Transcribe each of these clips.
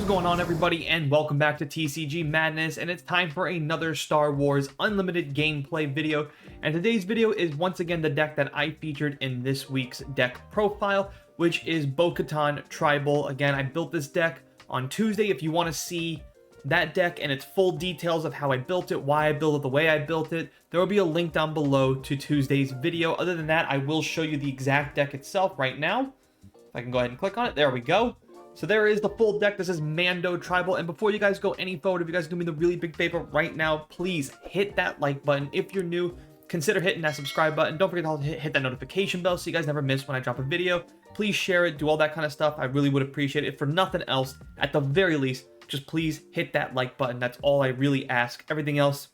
is going on, everybody, and welcome back to TCG Madness, and it's time for another Star Wars Unlimited gameplay video. And today's video is once again the deck that I featured in this week's deck profile, which is Bo-Katan Tribal. Again, I built this deck on Tuesday. If you want to see that deck and its full details of how I built it, why I built it, the way I built it, there will be a link down below to Tuesday's video. Other than that, I will show you the exact deck itself right now. If I can go ahead and click on it, there we go. So there is the full deck. This is Mando Tribal. And before you guys go any forward, if you guys do me the really big favor right now, please hit that like button. If you're new, consider hitting that subscribe button. Don't forget to hit that notification bell so you guys never miss when I drop a video. Please share it, do all that kind of stuff. I really would appreciate it. If for nothing else, at the very least, just please hit that like button. That's all I really ask. Everything else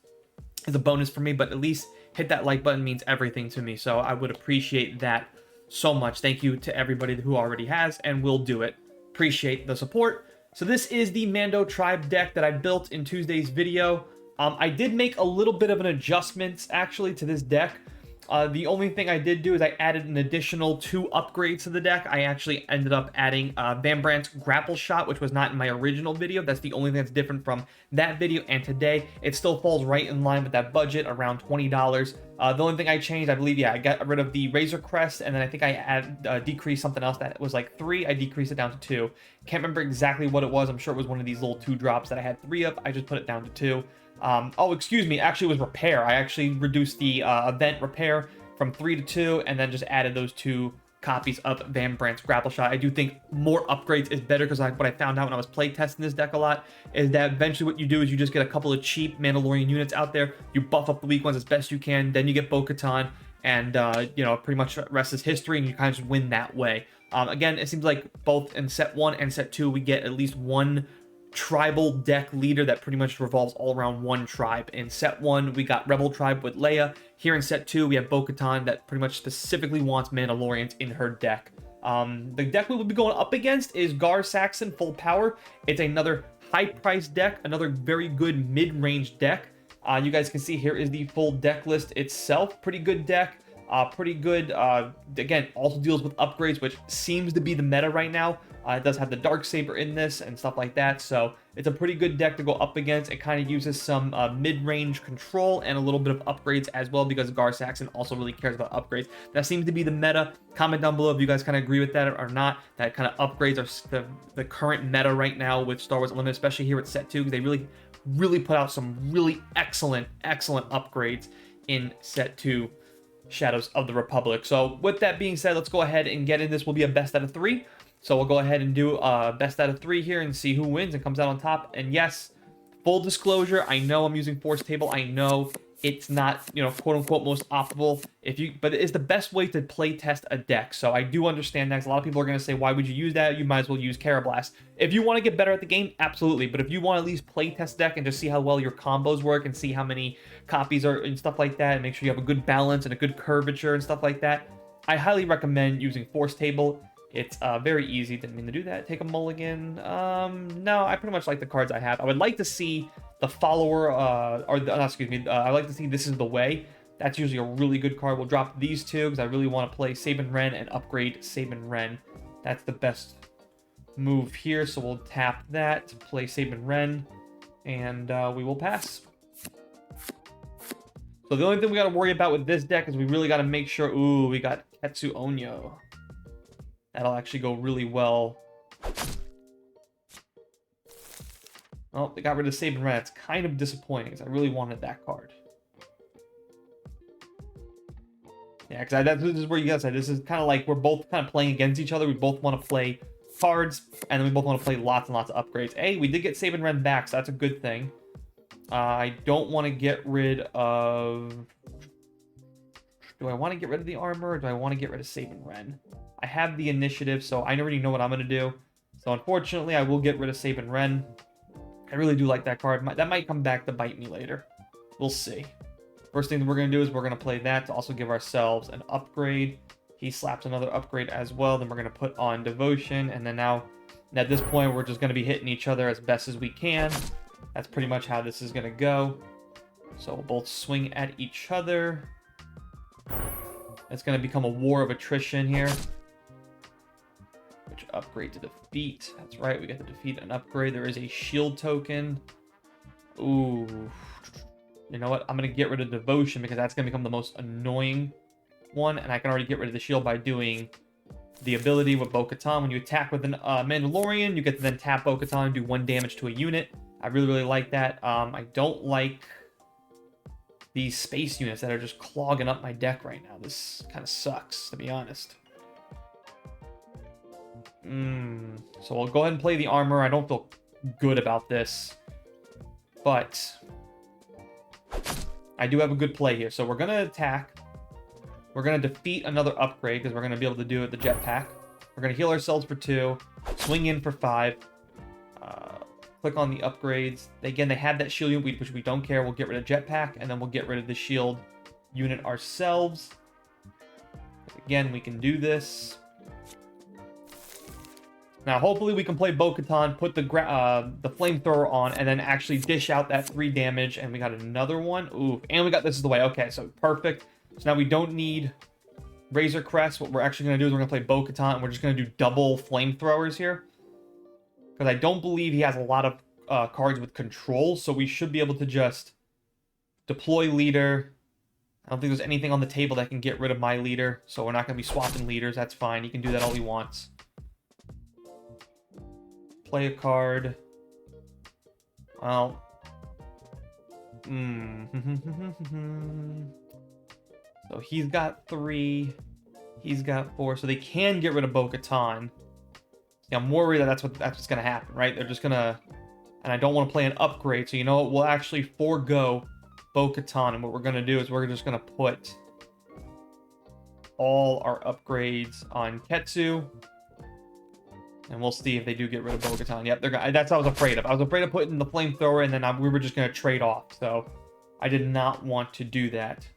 is a bonus for me, but at least hit that like button means everything to me. So I would appreciate that so much. Thank you to everybody who already has and will do it. Appreciate the support. So this is the Mando Tribe deck that I built in Tuesday's video. I did make a little bit of an adjustment actually to this deck. The only thing I did do is I added an additional 2 upgrades to the deck. I actually ended up adding Van Brandt's Grapple Shot, which was not in my original video. That's the only thing that's different from that video and today. It still falls right in line with that budget, around $20. The only thing I changed, I believe, yeah, I got rid of the Razor Crest, and then I think I decreased something else that was like 3. I decreased it down to 2. Can't remember exactly what it was. I'm sure it was one of these little 2 drops that I had 3 of. I just put it down to 2. Oh, excuse me, actually it was Repair. I actually reduced the event Repair from 3 to 2, and then just added those 2 copies of Van Brandt's Grapple Shot. I do think more upgrades is better, because what I found out when I was playtesting this deck a lot is that eventually what you do is you just get a couple of cheap Mandalorian units out there, you buff up the weak ones as best you can, then you get Bo-Katan, and you know, pretty much the rest is history, and you kind of just win that way. Again, it seems like both in set 1 and set 2 we get at least one tribal deck leader that pretty much revolves all around one tribe. In set 1 we got Rebel Tribe with Leia. Here in set 2 we have Bo-Katan that pretty much specifically wants Mandalorians in her deck. The deck we will be going up against is Gar Saxon Full Power. It's another high price deck, another very good mid-range deck. You guys can see here is the full deck list itself. Pretty good deck. Pretty good. Again, also deals with upgrades, which seems to be the meta right now. It does have the Darksaber in this and stuff like that, so it's a pretty good deck to go up against. It kind of uses some mid-range control and a little bit of upgrades as well, because Gar Saxon also really cares about upgrades. That seems to be the meta. Comment down below if you guys kind of agree with that or not. That kind of upgrades are the current meta right now with Star Wars Unlimited, especially here at set 2, because they really put out some really excellent upgrades in set 2. Shadows of the Republic. So with that being said, let's go ahead and get in. This will be a best out of 3. So we'll go ahead and do a best out of 3 here and see who wins and comes out on top. And yes, full disclosure, I know I'm using ForceTable. I know it's not, you know, quote unquote most optimal, but it is the best way to play test a deck. So I do understand that. A lot of people are going to say, why would you use that? You might as well use Carablast. If you want to get better at the game, absolutely. But if you want to at least play test deck and just see how well your combos work and see how many copies are and stuff like that, and make sure you have a good balance and a good curvature and stuff like that, I highly recommend using ForceTable. It's very easy. Didn't mean to do that. Take a mulligan. No, I pretty much like the cards I have. I would like to see the follower, excuse me, I like to see This Is the Way. That's usually a really good card. We'll drop these 2 because I really want to play Sabin Wren and upgrade Sabin Wren. That's the best move here. So we'll tap that to play Sabin Wren, and we will pass. So the only thing we got to worry about with this deck is we really got to make sure. Ooh, we got Ketsu Onyo. That'll actually go really well. Oh, they got rid of Sabin Wren. It's kind of disappointing because I really wanted that card. Yeah, because this is where you guys said this is kind of like we're both kind of playing against each other. We both want to play cards, and then we both want to play lots and lots of upgrades. Hey, we did get Sabin Wren back, so that's a good thing. I don't want to get rid of... Do I want to get rid of the armor, or do I want to get rid of Sabin Wren? I have the initiative, so I already know what I'm going to do. So unfortunately, I will get rid of Sabin Wren. I really do like that card. That might come back to bite me later. We'll see. First thing that we're going to do is we're going to play that to also give ourselves an upgrade. He slaps another upgrade as well. Then we're going to put on Devotion. And then now, at this point, we're just going to be hitting each other as best as we can. That's pretty much how this is going to go. So we'll both swing at each other. It's going to become a war of attrition here. Which, upgrade to defeat. That's right, we get to defeat an upgrade. There is a shield token. Ooh. You know what? I'm going to get rid of devotion because that's going to become the most annoying one. And I can already get rid of the shield by doing the ability with Bo-Katan. When you attack with an Mandalorian, you get to then tap Bo-Katan and do 1 damage to a unit. I really, really like that. I don't like these space units that are just clogging up my deck right now. This kind of sucks, to be honest. So we'll go ahead and play the armor. I don't feel good about this, but I do have a good play here. So we're going to attack. We're going to defeat another upgrade because we're going to be able to do it with the jetpack. We're going to heal ourselves for 2, swing in for 5. Click on the upgrades. Again, they have that shield unit, which we don't care. We'll get rid of jetpack, and then we'll get rid of the shield unit ourselves. Again, we can do this. Now, hopefully we can play Bo-Katan, put the flamethrower on, and then actually dish out that 3 damage, and we got another one. Ooh, and we got this is the way. Okay, so perfect. So now we don't need Razor Crest. What we're actually going to do is we're going to play Bo-Katan, and we're just going to do double flamethrowers here. Because I don't believe he has a lot of cards with control, so we should be able to just deploy leader. I don't think there's anything on the table that can get rid of my leader, so we're not going to be swapping leaders. That's fine. He can do that all he wants. Play a card. Well. So he's got 3. He's got 4. So they can get rid of Bo-Katan. Yeah, I'm worried that that's what's going to happen, right? They're just going to... And I don't want to play an upgrade. So you know what? We'll actually forego Bo-Katan. And what we're going to do is we're just going to put all our upgrades on Ketsu. And we'll see if they do get rid of Bo-Katan. Yep, that's what I was afraid of. I was afraid of putting the flamethrower, and then we were just going to trade off. So I did not want to do that.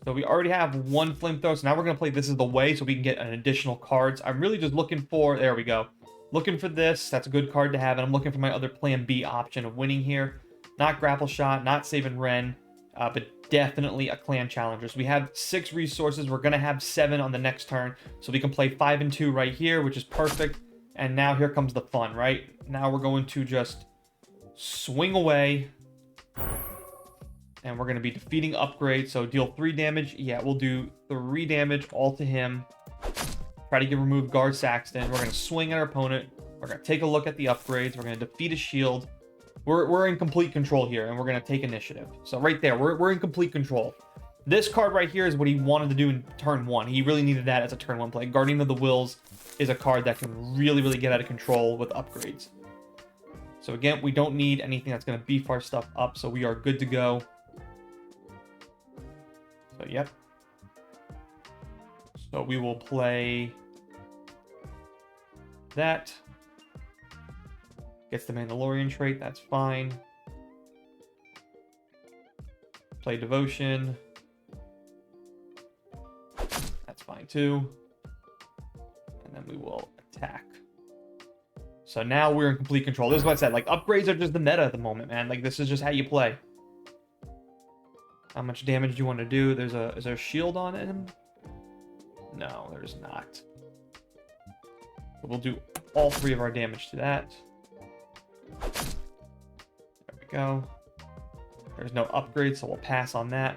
So we already have 1 flamethrower. So now we're going to play This Is the Way so we can get an additional cards. I'm really just looking for... There we go. Looking for this. That's a good card to have. And I'm looking for my other plan B option of winning here. Not Grapple Shot, not Saving Ren, but definitely a Clan Challenger. So we have 6 resources. We're going to have 7 on the next turn. So we can play 5 and 2 right here, which is perfect. And now here comes the fun, right? Now we're going to just swing away. And we're going to be defeating upgrades. So deal 3 damage. Yeah, we'll do 3 damage all to him. Try to get removed Gar Saxon. We're going to swing at our opponent. We're going to take a look at the upgrades. We're going to defeat a shield. We're in complete control here, and we're going to take initiative. So right there, we're in complete control. This card right here is what he wanted to do in turn 1. He really needed that as a turn 1 play. Guardian of the Wills is a card that can really, really get out of control with upgrades. So again, we don't need anything that's going to beef our stuff up, so we are good to go. So, yep. So we will play that. Gets the Mandalorian trait, that's fine. Play Devotion. That's fine too. And then we will attack. So now we're in complete control. This is what I said. Like, upgrades are just the meta at the moment, man. Like, this is just how you play. How much damage do you want to do? Is there a shield on him? No, there's not. But we'll do all 3 of our damage to that. There we go. There's no upgrade, so we'll pass on that.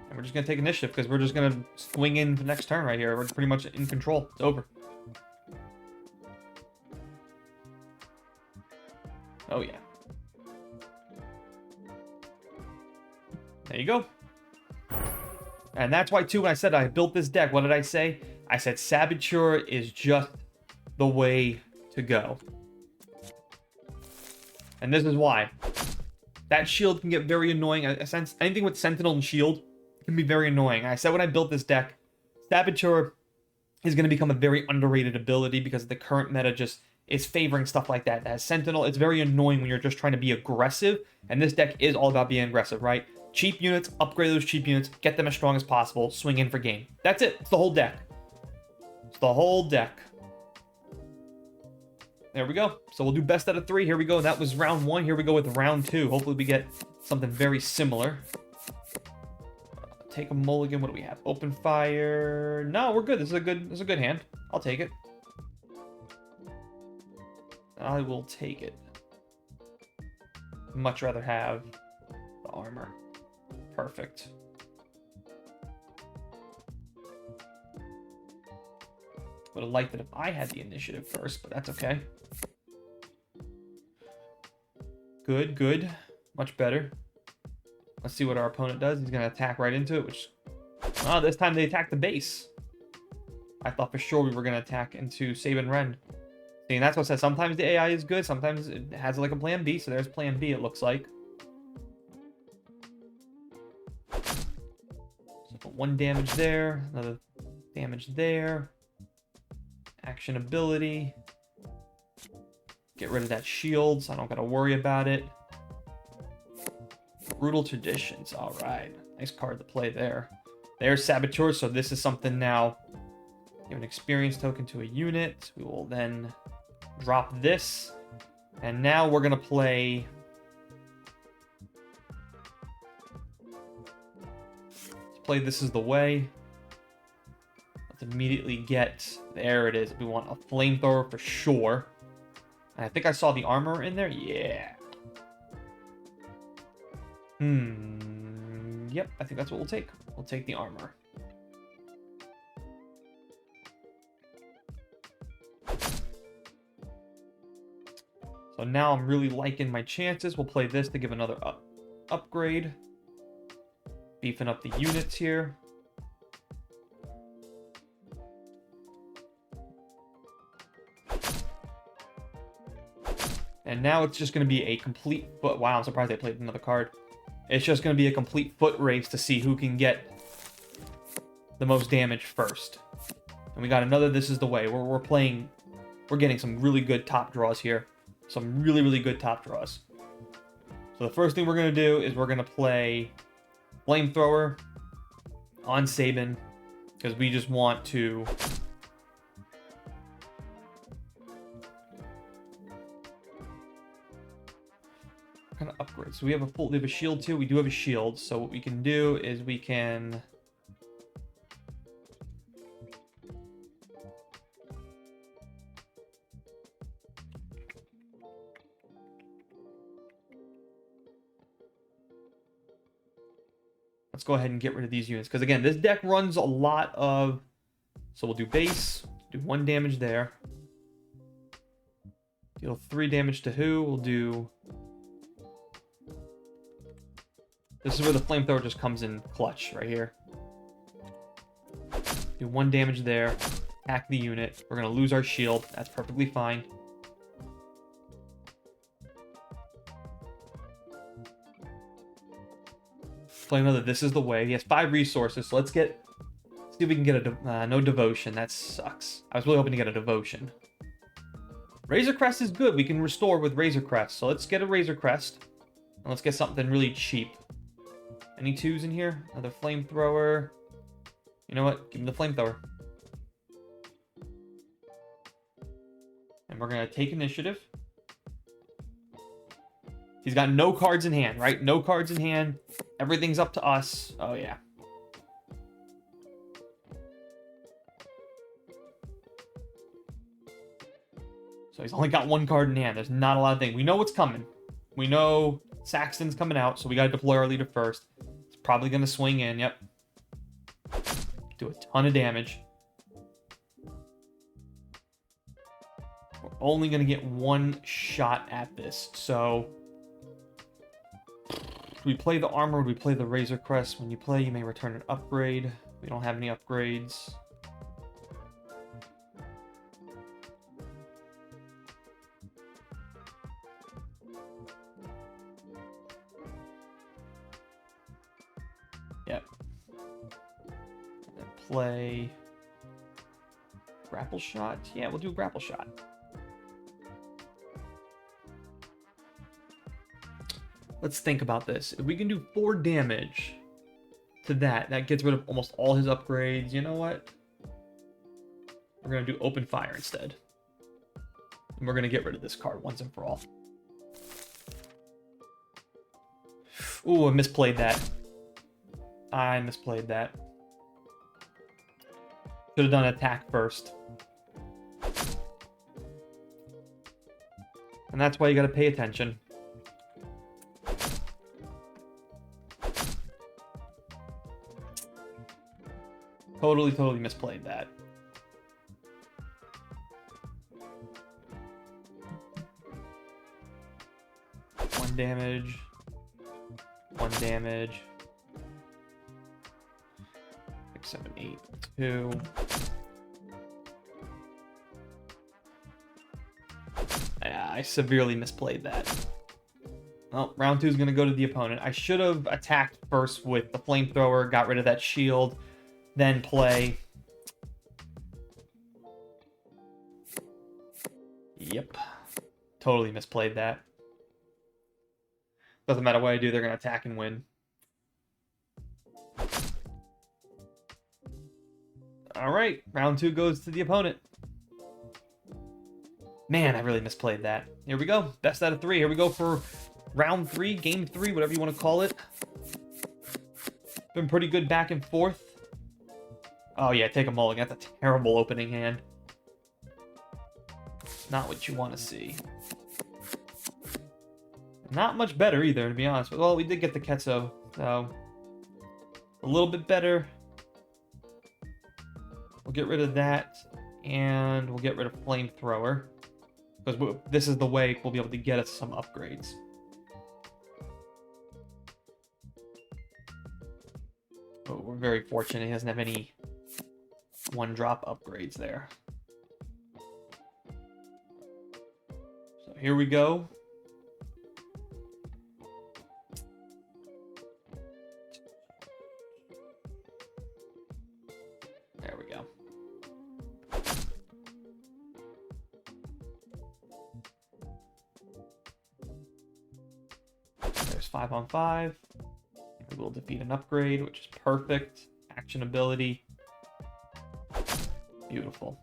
And we're just going to take initiative because we're just going to swing in the next turn right here. We're pretty much in control. It's over. Oh, yeah. There you go. And that's why, too, when I said I built this deck, what did I say? I said Saboteur is just the way to go. And this is why. That shield can get very annoying. Anything with Sentinel and shield can be very annoying. I said when I built this deck, Saboteur is going to become a very underrated ability because the current meta just is favoring stuff like that. As Sentinel, it's very annoying when you're just trying to be aggressive. And this deck is all about being aggressive, right? Cheap units, upgrade those cheap units, get them as strong as possible, swing in for game. That's it. It's the whole deck. It's the whole deck. There we go. So we'll do best out of 3. Here we go. That was round 1. Here we go with round 2. Hopefully we get something very similar. take a mulligan. What do we have? Open fire. No, we're good. This is a good hand. I'll take it. I will take it. Much rather have the armor. Perfect. Would have liked it if I had the initiative first, but that's okay. Good, good. Much better. Let's see what our opponent does. He's going to attack right into it, which... Oh, this time they attacked the base. I thought for sure we were going to attack into Sabin Ren. See, and that's what I said. Sometimes the AI is good. Sometimes it has like a plan B. So there's plan B, it looks like. So put 1 damage there. Another damage there. Action ability. Get rid of that shield so I don't got to worry about it. Brutal Traditions. All right. Nice card to play there. There's Saboteur. So this is something now. Give an experience token to a unit. We will then drop this. And now we're going to play... Let's play This Is the Way. Let's immediately get... There it is. We want a flamethrower for sure. And I think I saw the armor in there. Yeah. Yep, I think that's what we'll take. We'll take the armor. So now I'm really liking my chances. We'll play this to give another upgrade. Beefing up the units here. And now it's just going to be a complete foot. Wow, I'm surprised they played another card. It's just going to be a complete foot race to see who can get the most damage first. And we got another This Is the Way. We're playing... We're getting some really good top draws here. Some really, really good top draws. So the first thing we're going to do is we're going to play Flamethrower on Sabin. Because we just want to... kind of upgrade. So we have a shield too. We do have a shield. So what we can do is we can... Let's go ahead and get rid of these units. Because again, this deck runs a lot of... So we'll do base. Do 1 damage there. Deal 3 damage to who? We'll do... This is where the flamethrower just comes in clutch, right here. Do 1 damage there. Attack the unit. We're going to lose our shield. That's perfectly fine. Play another This Is the Way. He has 5 resources, so let's see if we can get a... no Devotion. That sucks. I was really hoping to get a Devotion. Razor Crest is good. We can restore with Razor Crest. So let's get a Razor Crest. And let's get something really cheap. Any 2s in here? Another Flamethrower. You know what? Give him the Flamethrower. And we're going to take initiative. He's got no cards in hand, right? No cards in hand. Everything's up to us. Oh, yeah. So he's only got 1 card in hand. There's not a lot of things. We know what's coming. We know Saxton's coming out, so we got to deploy our leader first. It's probably going to swing in, yep. Do a ton of damage. We're only going to get 1 shot at this, so... We play the armor, we play the Razor Crest. When you play, you may return an upgrade. We don't have any upgrades. Yep. And then play Grapple Shot. Yeah, we'll do Grapple Shot. Let's think about this. If we can do 4 damage to that gets rid of almost all his upgrades. You know what? We're going to do Open Fire instead. And we're going to get rid of this card once and for all. Ooh, I misplayed that. I misplayed that. Should have done attack first. And that's why you gotta pay attention. Totally misplayed that. One damage. One damage. 6, 7, 8, 2. Yeah, I severely misplayed that. Well, round 2 is going to go to the opponent. I should have attacked first with the flamethrower, got rid of that shield, then play. Yep. Totally misplayed that. Doesn't matter what I do, they're going to attack and win. Alright, round 2 goes to the opponent. Man, I really misplayed that. Here we go. Best out of 3. Here we go for round 3, game 3, whatever you want to call it. Been pretty good back and forth. Oh yeah, take a mulligan. That's a terrible opening hand. Not what you want to see. Not much better either, to be honest. Well, we did get the Ketso, so a little bit better. We'll get rid of that, and we'll get rid of Flamethrower, because this is the way we'll be able to get us some upgrades. But we're very fortunate he doesn't have any one-drop upgrades there. So here we go. There we go. There's 5 on 5. We will defeat an upgrade, which is perfect. Action ability. Beautiful.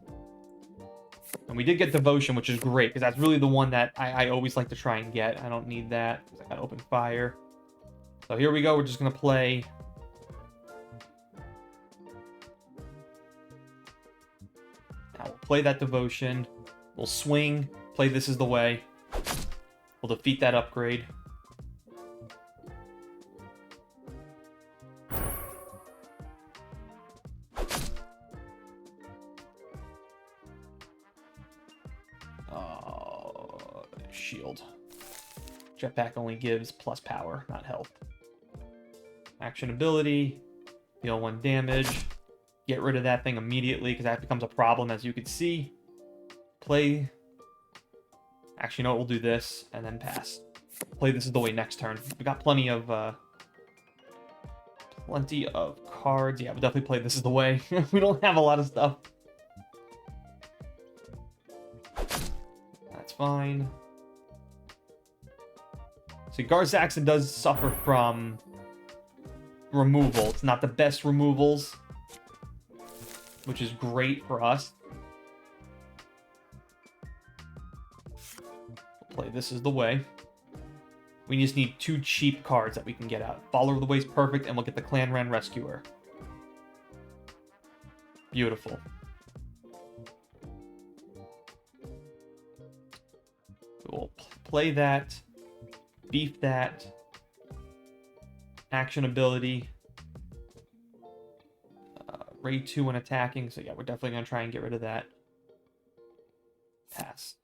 And we did get Devotion, which is great, because that's really the one that I always like to try and get. I don't need that, because I got Open Fire. So here we go. We're just going to play. Now we'll play that Devotion. We'll swing. Play This Is the Way. We'll defeat that upgrade. Shield. Jetpack only gives plus power, not health. Action ability. Deal 1 damage. Get rid of that thing immediately, because that becomes a problem, as you can see. Play. Actually, no, we'll do this, and then pass. Play This Is the Way next turn. We got plenty of cards. Yeah, we'll definitely play This Is the Way. We don't have a lot of stuff. That's fine. So Gar Saxon does suffer from removal. It's not the best removals, which is great for us. We'll play This Is the Way. We just need 2 cheap cards that we can get out. Follower of the Way is perfect, and we'll get the Clan Ran Rescuer. Beautiful. We'll play that. Beef that. Action ability. Ray 2 when attacking. So yeah, we're definitely going to try and get rid of that. Pass.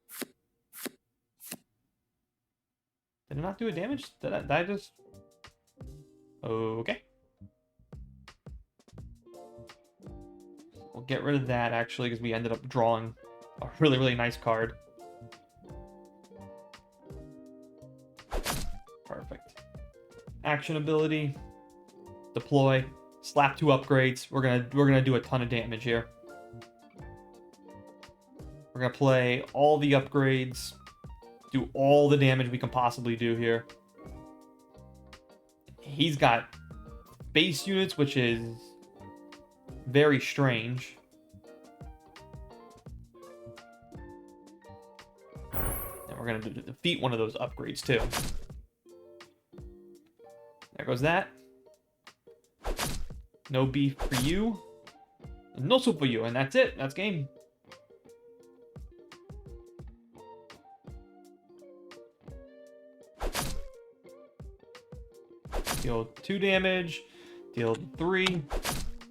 Did it not do a damage? Did I just... Okay. We'll get rid of that, actually, because we ended up drawing a really, really nice card. Perfect. Action ability. Deploy. Slap 2 upgrades. We're gonna do a ton of damage here. We're gonna play all the upgrades. Do all the damage we can possibly do here. He's got base units, which is very strange. And we're gonna defeat one of those upgrades too. There goes that. No beef for you. No soup for you. And that's it. That's game. Deal 2 damage. Deal 3. And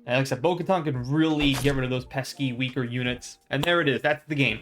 like I said, Bo-Katan can really get rid of those pesky, weaker units. And there it is. That's the game.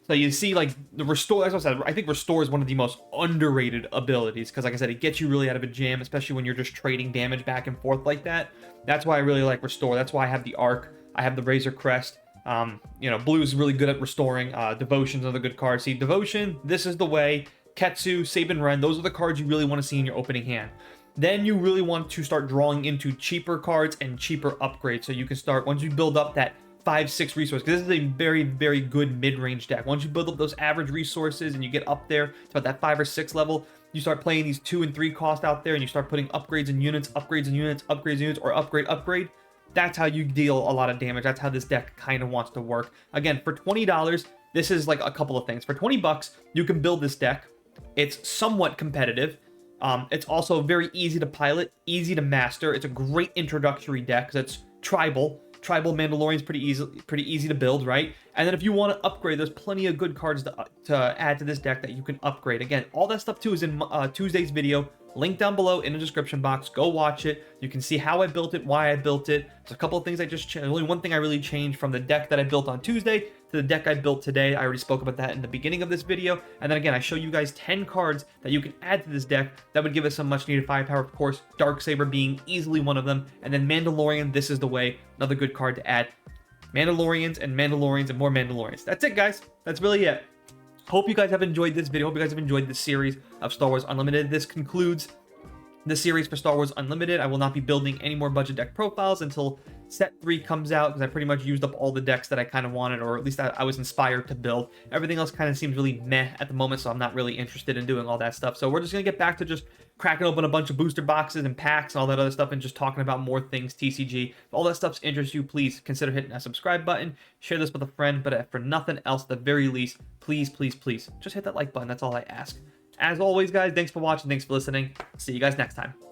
So you see, like, the Restore, as I said, I think Restore is one of the most underrated abilities, because, like I said, it gets you really out of a jam, especially when you're just trading damage back and forth like that. That's why I really like Restore. That's why I have the Arc. I have the Razor Crest. You know, blue is really good at restoring. Devotion's another good card. See, Devotion, this is the way. Ketsu, Sabin Ren, those are the cards you really want to see in your opening hand. Then you really want to start drawing into cheaper cards and cheaper upgrades. So you can start, once you build up that 5-6 resource, because this is a very, very good mid-range deck. Once you build up those average resources and you get up there to about that 5 or 6 level, you start playing these 2 and 3 cost out there, and you start putting upgrades in units, upgrades in units, upgrades in units, or upgrade. That's how you deal a lot of damage. That's how this deck kind of wants to work. Again, for $20, this is like a couple of things. For 20 bucks, you can build this deck. It's somewhat competitive. It's also very easy to pilot, easy to master. It's a great introductory deck because it's tribal. Tribal Mandalorian's pretty easy to build, right? And then if you want to upgrade, there's plenty of good cards to add to this deck that you can upgrade. Again, all that stuff too is in Tuesday's video. Link down below in the description box. Go watch it. You can see how I built it, why I built it. There's a couple of things I just changed. Only one thing I really changed from the deck that I built on Tuesday to the deck I built today. I already spoke about that in the beginning of this video. And then again, I show you guys 10 cards that you can add to this deck that would give us some much needed firepower. Of course, Darksaber being easily one of them. And then Mandalorian, this is the way. Another good card to add. Mandalorians and Mandalorians and more Mandalorians. That's it, guys. That's really it. Hope you guys have enjoyed this video. Hope you guys have enjoyed this series of Star Wars Unlimited. This concludes the series for Star Wars Unlimited. I will not be building any more budget deck profiles until set 3 comes out, because I pretty much used up all the decks that I kind of wanted, or at least I was inspired to build. Everything else kind of seems really meh at the moment, so I'm not really interested in doing all that stuff. So we're just going to get back to just cracking open a bunch of booster boxes and packs and all that other stuff, and just talking about more things TCG. If all that stuff interests you, please consider hitting that subscribe button, share this with a friend, but for nothing else, at the very least, please, please, please, just hit that like button. That's all I ask. As always, guys, thanks for watching. Thanks for listening. See you guys next time.